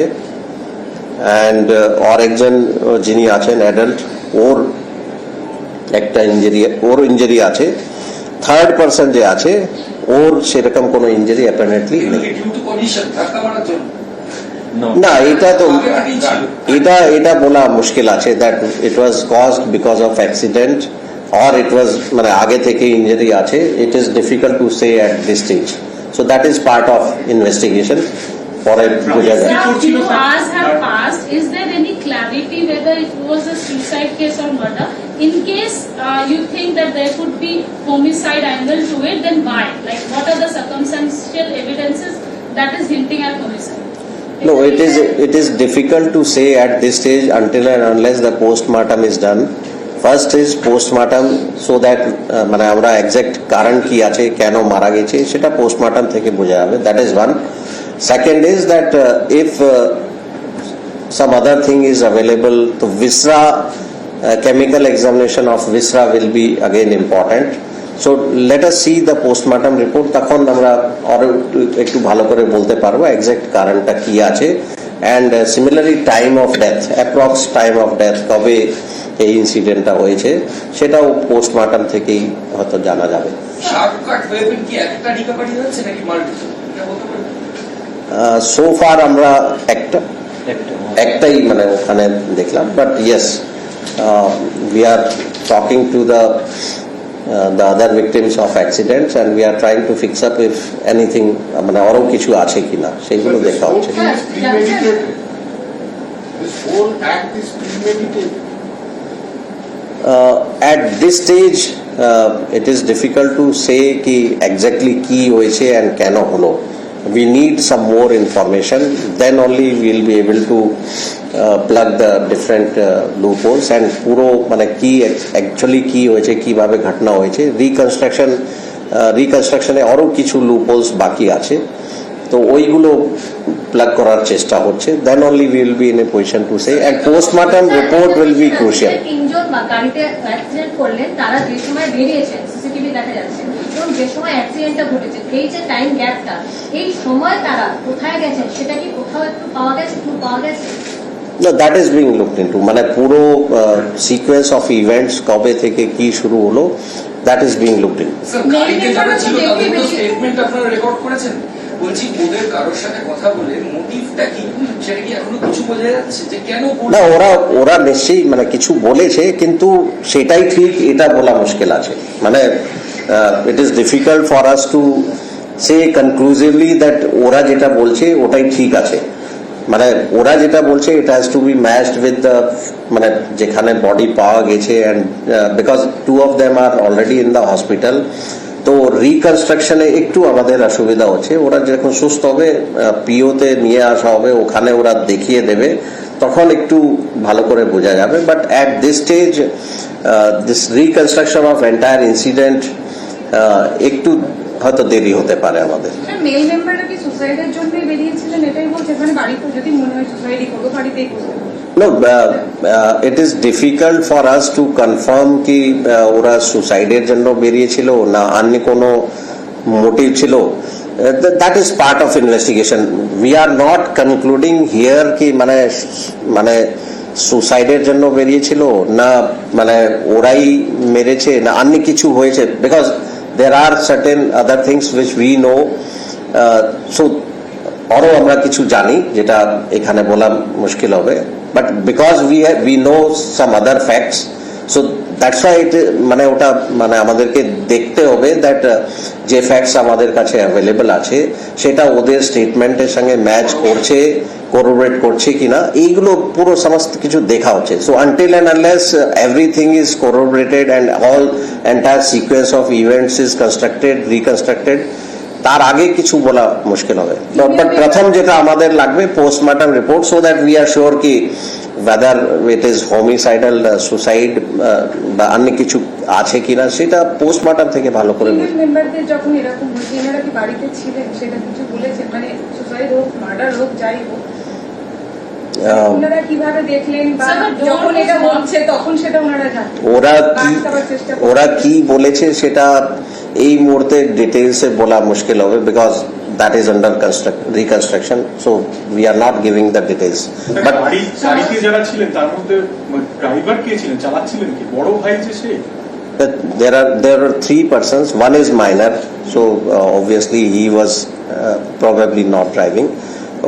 And আর একজন যিনি আছেন অ্যাডাল্ট, ওর একটা ইঞ্জুরি আছে। থার্ড পার্সন যে আছে ওর সেরকম কোনো ইঞ্জুরি অ্যাপারেন্টলি নেই। না, এটা বলা মুশকিল আছে that it was caused because of accident or it was মানে আগে থেকে ইনজুরি আছে। It is difficult to say at this stage, so that is part of investigation. পরে বোঝা যাবে। Few hours have passed. Is there any clarity whether it was a suicide case or murder? In case you think that there could be homicide angle to it, then why? Like, what are the circumstantial evidences that is hinting at homicide? No, it is difficult to say at this stage until and unless the postmortem is done. First is postmortem, so that মানে আমরা exact কারণ কি আছে, কেন মারা গেছে সেটা postmortem থেকে বোঝা যাবে। That is one. Second is that if some other thing is available, to viscera, chemical examination of viscera will be again important. So let us see the postmortem report, তখন আমরা আরো একটু ভালো করে বলতে পারবো exact কারণটা কি আছে। And similarly time of death, approx time of death, কবে এই ইনসিডেন্টটা হয়েছে সেটাও পোস্টমর্টম থেকেই হয়তো জানা যাবে। সো ফার আমরা একটাই মানে ওখানে দেখলাম, but yes we are talking to the other victims of accidents and we are trying to fix up if anything মানে আরো কিছু আছে কিনা সেগুলো দেখা হচ্ছে। At this stage it is difficult to say ki exactly ki hoyeche and keno holo. We need some more information, then only we will be able to plug the different loopholes and puro mane ki actually ki hoyeche, kibabe ghatna hoyeche, reconstruction e aro kichu loopholes baki ache, তো ওইগুলো plug করার চেষ্টা হচ্ছে। Then only we will be in a position to say, and postmortem report will be crucial. তিনজন গাড়িতে accident করলেন, তারা যে সময় বেরিয়েছেন সিসিটিভি দেখা যাচ্ছে, এবং যে সময় অ্যাক্সিডেন্টটা ঘটেছে এই যে টাইম গ্যাপটা, এই সময় তারা কোথায় গেছেন সেটা কি কোথাও একটু পাওয়া গেছে? No, that is being looked into. মানে পুরো সিকোয়েন্স অফ ইভেন্টস কবে থেকে কি শুরু হলো, that is being looked into. Sir, গাড়িতে যারা ছিল তাদের তো স্টেটমেন্ট আপনারা রেকর্ড করেছেন। বলছি ওদের কারোর সাথে কথা বলে মোটিভটা কি সেটা কি এখনো কিছু বোঝা যাচ্ছে যে কেন? না, ওরা নিশ্চয়ই মানে কিছু বলেছে, কিন্তু সেটাই ঠিক এটা বলা মুশকিল আছে। মানে it is difficult for us to say conclusively that ওরা যেটা বলছে ওটাই ঠিক আছে। মানে ওরা যেটা বলছে এটা has to be matched with the মানে যেখানে বডি পাওয়া গেছে, and because two of them are already in the hospital, তো রিকনস্ট্রাকশনে একটু আমাদের অসুবিধা হচ্ছে। ওরা যখন সুস্থ হবে পিওতে নিয়ে আসা হবে, ওখানে ওরা দেখিয়ে দেবে, তখন একটু ভালো করে বোঝা যাবে। But at this stage this reconstruction of entire incident একটু হয়তো দেরি হতে পারে আমাদের। মেল মেম্বাররা কি সুসাইডের জন্যই বেরিয়েছিলেন এটাই বলছে, মানে বাড়িতে যদি মনে হয় সুসাইডই করবো বাড়িতেই করবো? No, it is difficult for us to confirm ki ওরা সুসাইডের জন্য বেরিয়েছিল না অন্য কোনো মোটিভ ছিল। That is part of investigation. We are not concluding here ki মানে সুসাইডের জন্য বেরিয়েছিল না মানে ওরাই মেরেছে না অন্য কিছু হয়েছে, because there are certain other things which we know. So আরো আমরা কিছু জানি যেটা এখানে বলা মুশকিল হবে, but because we know some other facts, so that's why মানে ওটা মানে আমাদেরকে দেখতে হবে that যে ফ্যাক্টস আমাদের কাছে অ্যাভেলেবল আছে সেটা ওদের স্টেটমেন্টের সঙ্গে ম্যাচ করছে, কোরোবরেট করছে কিনা, এইগুলো পুরো সমস্ত কিছু দেখা হচ্ছে। So until and unless everything is corroborated and all entire sequence of events is reconstructed, তার আগে কিছু বলা মুশকিল হবে। বাট প্রথম যেটা আমাদের লাগবে postmortem report, so that we are sure কি whether it is homicidal, suicide বা অন্য কিছু আছে কিনা সেটা পোস্টমর্টম থেকে ভালো করে মেম্বারদের যখন এরকম হচ্ছে এনারা কি বাড়িতে ছিলেন সেটা কিছু বলেছেন? মানে সুসাইড হোক মার্ডার হোক যাই হোক ওনারা কিভাবে দেখলেন বা যখন এটা হচ্ছে তখন সেটা ওনারা জানেন? ওরা কি বলেছে সেটা এই মুহূর্তে ডিটেইলসে বলা মুশকিল হবে, because that is under reconstruction, so we are not giving the details. But গাড়িতে যারা ছিলেন তার মধ্যে ড্রাইভার কে ছিলেন, চালাচ্ছিলেন কি বড় ভাই যে সে? there are 3 persons. One is minor, so obviously he was probably not driving.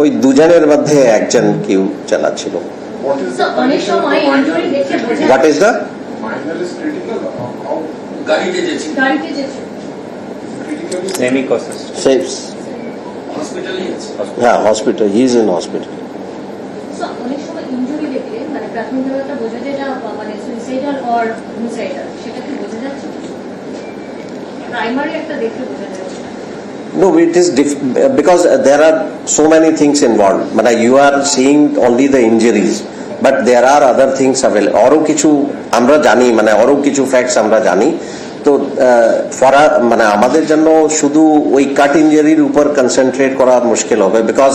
ওই দুজনের মধ্যে একজন কেউ চালাচ্ছিল. অনেক সময় ইনজুরি দেখে বোঝা What is the? Minor is critical. How গাড়িতে যেছি গাড়িতে যে critically? Semi-cautious. Saves. হসপিটালে আছে Yeah, hospital. He is in hospital. So, অনেক সময় ইনজুরি দেখলে মানে প্রাথমিকভাবে একটা বোঝা যায় এটা মানে সুইসাইডাল অর হোমিসাইডাল, সেটা কি বোঝা যাচ্ছে? প্রাইমারি একটা দেখলে বোঝা যাচ্ছে। No, it is because there are so many things involved. But you are seeing only the injuries, but there are other things available. আরো কিছু আমরা জানি, মানে আরো কিছু ফ্যাক্টস আমরা জানি। তো মানে আমাদের জন্য শুধু ওই কাট ইঞ্জুরির উপর কনসেন্ট্রেট করা মুশকিল হবে, বিকজ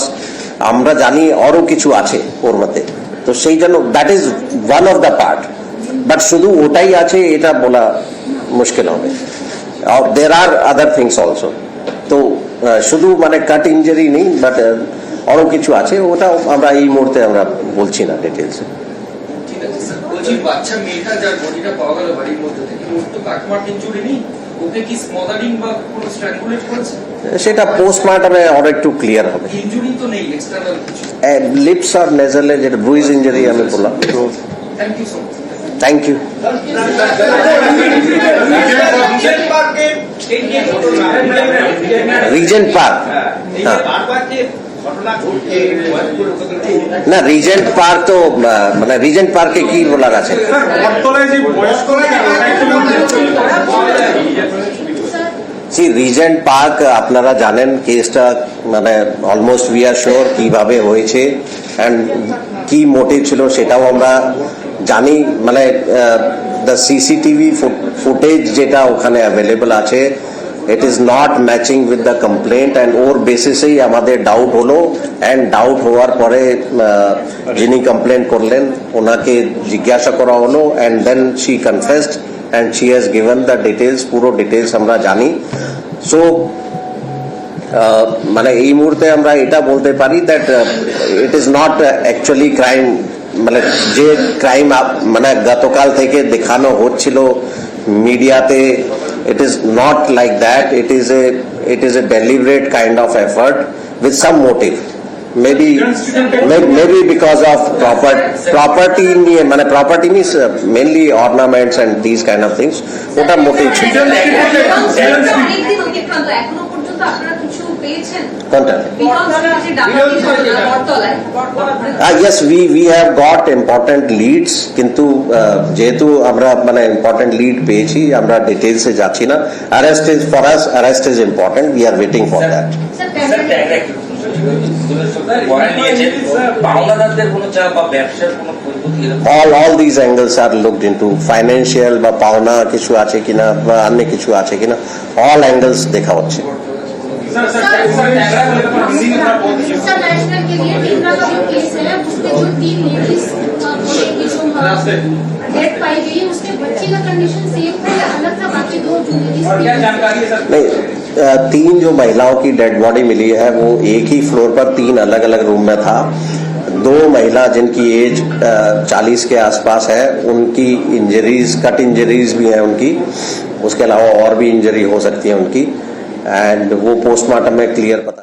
আমরা জানি আরো কিছু আছে ওর মধ্যে। তো সেই জন্য that is one of the part, but শুধু ওটাই আছে এটা বলা মুশকিল হবে। দেয়ার আর আদার থিংস অলসো। তো শুধু মানে কাট ইঞ্জুরি নেই, বাট আরো কিছু আছে, ওটা আমরা এই মুহূর্তে আমরা বলছি না ডিটেলসে। ঠিক আছে স্যার, বলছি বাচ্চা মেয়েটা যার বডিটা পাওয়া গেল বাড়ির মধ্যে থেকে, ওর তো কাটমাট ইনজুরি নেই, ওকে কি স্মদারিং বা কোনো স্ট্র্যাঙ্গুলেট করেছে? সেটা পোস্টমর্টমে আর একটু ক্লিয়ার হবে। ইনজুরি তো নেই এক্সটার্নাল কিছু। লিপস আর নেজালে যেটা ব্রুইজ ইঞ্জুরি আমি বললাম। Thank you so much. Thank you. Regent Park, না রিজেন্ট পার্ক তো মানে রিজেন্ট পার্কে কি বলার আছে? বটতলায় যে বয়স্ক রিজেন্ট পার্ক আপনারা জানেন কেসটা, মানে অলমোস্ট উই আর শিওর কিভাবে হয়েছে অ্যান্ড কি মোটিভ ছিল সেটাও আমরা জানি। মানে দ্য সিসিটিভি ফুটেজ যেটা ওখানে অ্যাভেলেবল আছে, it is not matching with the complaint, and ওর বেসিসেই আমাদের ডাউট হলো, অ্যান্ড ডাউট হওয়ার পরে যিনি কমপ্লেন করলেন ওনাকে জিজ্ঞাসা করা হলো, and then she confessed and she has given the details, পুরো ডিটেলস আমরা জানি। সো মানে এই মুহূর্তে আমরা এটা বলতে পারি that it is not actually crime, মানে যে ক্রাইম মানে গতকাল থেকে দেখানো হচ্ছিল মিডিয়াতে, it is not like that. It is a deliberate kind of effort with some motive, maybe because of property নিয়ে, মানে property means mainly ornaments and this kind of things, ওটা মোটেই ছিল। অনেকদিন অতিক্রান্ত, এখনো পর্যন্ত আপনারা কিছু পেয়েছেন? কোনটা? Yes, we have got important leads, কিন্তু যেহেতু আমরা মানে ইম্পর্টেন্ট লিড পেয়েছি, আমরা ডিটেলসে যাচ্ছি না। Arrest is for us, arrest is important, we are waiting for that. All these angles are looked into, financial বা পাওনা কিছু আছে কিনা বা অন্য কিছু আছে কিনা, all angles দেখা হচ্ছে। इंटरनेशनल के लिए टीमरा का जो केस है उसमें जो 3 लेडीज की जो डेथ पाई गई है, उसके बच्चे का कंडीशन सेम था या अलग था बाकी 2 जो लेडीज? नहीं, 3 जो महिलाओं की डेड बॉडी मिली है वो एक ही फ्लोर पर 3 अलग अलग रूम में था। 2 महिला जिनकी एज 40 के आसपास है, उनकी इंजरीज, कट इंजरीज भी है उनकी, उसके अलावा और भी इंजरी हो सकती है उनकी, एंड वो पोस्टमार्टम में क्लियर पता